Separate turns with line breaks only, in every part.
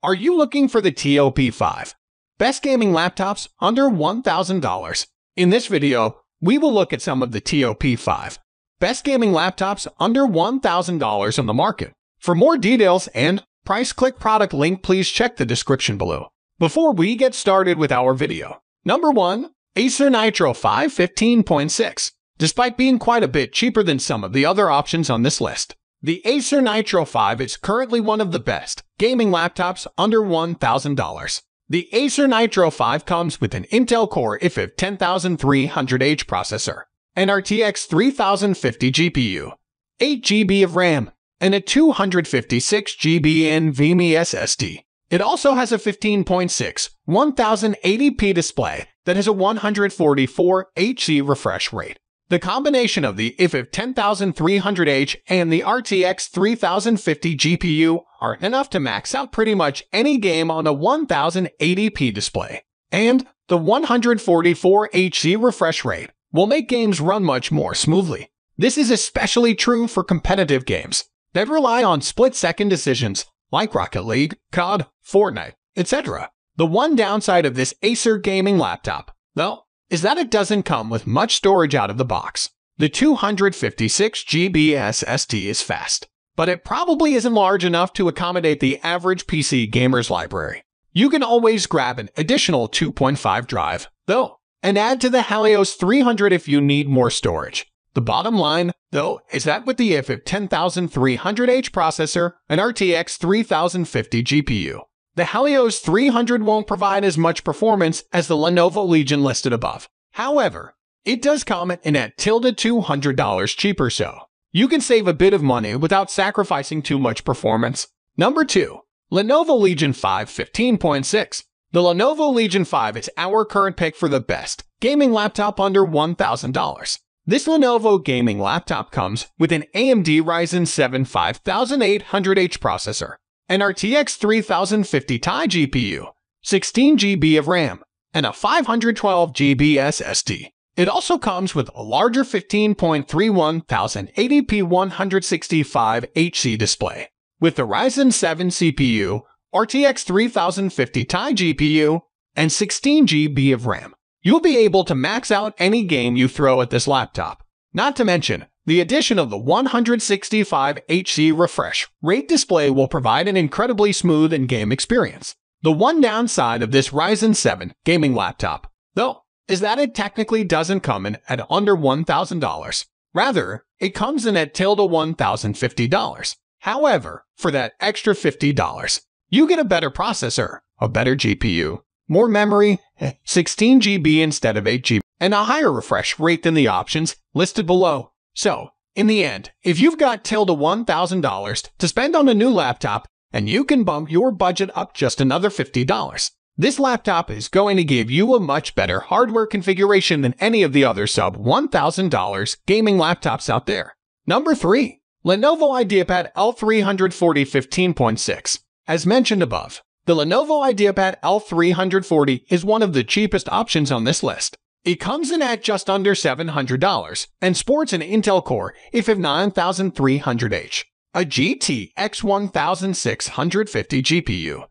Are you looking for the TOP5? Best gaming laptops under $1,000. In this video, we will look at some of the TOP5 best gaming laptops under $1,000 on the market. For more details and price click product link, please check the description below. Before we get started with our video. Number 1. Acer Nitro 5 15.6. Despite being quite a bit cheaper than some of the other options on this list, the Acer Nitro 5 is currently one of the best gaming laptops under $1,000. The Acer Nitro 5 comes with an Intel Core i5 10300H processor, an RTX 3050 GPU, 8 GB of RAM, and a 256 GB NVMe SSD. It also has a 15.6 1080p display that has a 144 Hz refresh rate. The combination of the i5 10300H and the RTX 3050 GPU are enough to max out pretty much any game on a 1080p display. And the 144 Hz refresh rate will make games run much more smoothly. This is especially true for competitive games that rely on split-second decisions like Rocket League, COD, Fortnite, etc. The one downside of this Acer gaming laptop, though, is that it doesn't come with much storage out of the box. The 256 GB SSD is fast, but it probably isn't large enough to accommodate the average PC gamer's library. You can always grab an additional 2.5 drive, though, and add to the Helios 300 if you need more storage. The bottom line, though, is that with the i5 10300H processor and RTX 3050 GPU, the Helios 300 won't provide as much performance as the Lenovo Legion listed above. However, it does come in at $200 cheaper, so you can save a bit of money without sacrificing too much performance. Number 2. Lenovo Legion 5 15.6. The Lenovo Legion 5 is our current pick for the best gaming laptop under $1,000. This Lenovo gaming laptop comes with an AMD Ryzen 7 5800H processor, an RTX 3050 Ti GPU, 16 GB of RAM, and a 512 GB SSD. It also comes with a larger 15.31 1080p 165 Hz display, with the Ryzen 7 CPU, RTX 3050 Ti GPU, and 16 GB of RAM. You'll be able to max out any game you throw at this laptop. Not to mention, the addition of the 165 Hz refresh rate display will provide an incredibly smooth in-game experience. The one downside of this Ryzen 7 gaming laptop, though, is that it technically doesn't come in at under $1,000. Rather, it comes in at $1,050. However, for that extra $50, you get a better processor, a better GPU, more memory, 16 GB instead of 8 GB, and a higher refresh rate than the options listed below. So, in the end, if you've got $1,000 to spend on a new laptop, and you can bump your budget up just another $50, this laptop is going to give you a much better hardware configuration than any of the other sub-$1,000 gaming laptops out there. Number 3. Lenovo Ideapad L340 15.6. As mentioned above, the Lenovo Ideapad L340 is one of the cheapest options on this list. It comes in at just under $700 and sports an Intel Core i5 9300H, a GTX 1650 GPU,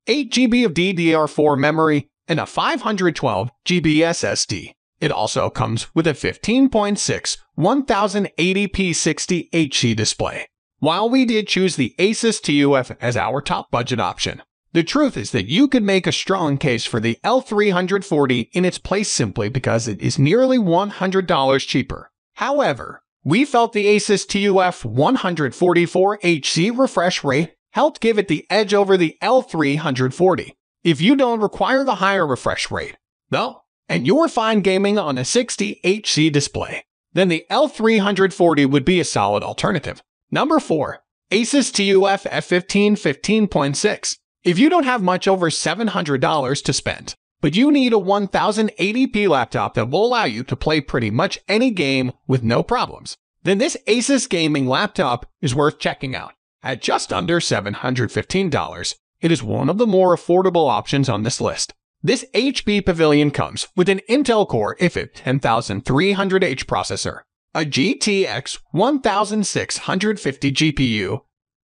8 GB of DDR4 memory, and a 512 GB SSD. It also comes with a 15.6 1080p 60 Hz display. While we did choose the ASUS TUF as our top budget option, the truth is that you could make a strong case for the L340 in its place simply because it is nearly $100 cheaper. However, we felt the ASUS TUF 144 Hz refresh rate helped give it the edge over the L340. If you don't require the higher refresh rate, though, and you're fine gaming on a 60 Hz display, then the L340 would be a solid alternative. Number 4. Asus TUF F15 15.6. If you don't have much over $700 to spend, but you need a 1080p laptop that will allow you to play pretty much any game with no problems, then this Asus gaming laptop is worth checking out. At just under $715, it is one of the more affordable options on this list. This HP Pavilion comes with an Intel Core i5 10300H processor, a GTX 1650 GPU,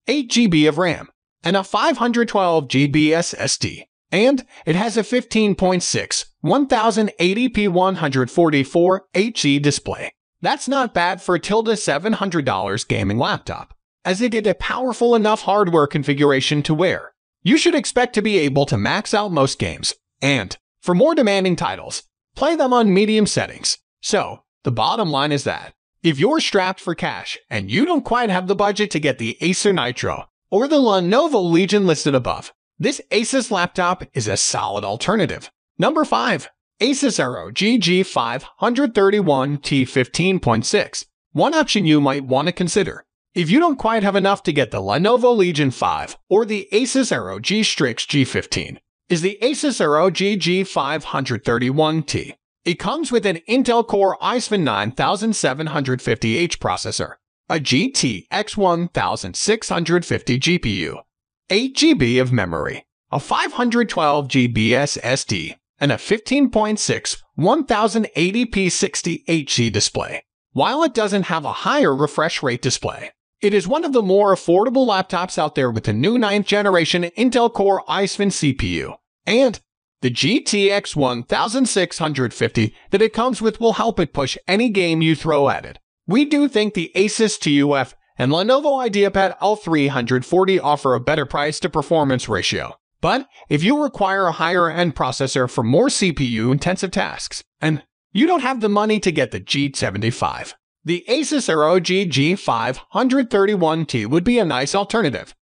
8 GB of RAM, and a 512GB SSD. And it has a 15.6 1080p 144 Hz display. That's not bad for a $700 gaming laptop, as it is a powerful enough hardware configuration to where you should expect to be able to max out most games, and for more demanding titles, play them on medium settings. So, the bottom line is that if you're strapped for cash and you don't quite have the budget to get the Acer Nitro or the Lenovo Legion listed above, this ASUS laptop is a solid alternative. Number 5. ASUS ROG G531T 15.6. One option you might want to consider if you don't quite have enough to get the Lenovo Legion 5 or the Asus ROG Strix G15 is the Asus ROG G531T. It comes with an Intel Core i7 9750H processor, a GTX 1650 GPU, 8GB of memory, a 512GB SSD, and a 15.6 1080p 60Hz display. While it doesn't have a higher refresh rate display, it is one of the more affordable laptops out there with the new 9th generation Intel Core i7 CPU, and the GTX 1650 that it comes with will help it push any game you throw at it. We do think the Asus TUF and Lenovo Ideapad L340 offer a better price to performance ratio. But if you require a higher end processor for more CPU intensive tasks, and you don't have the money to get the G75, the Asus ROG G531T would be a nice alternative.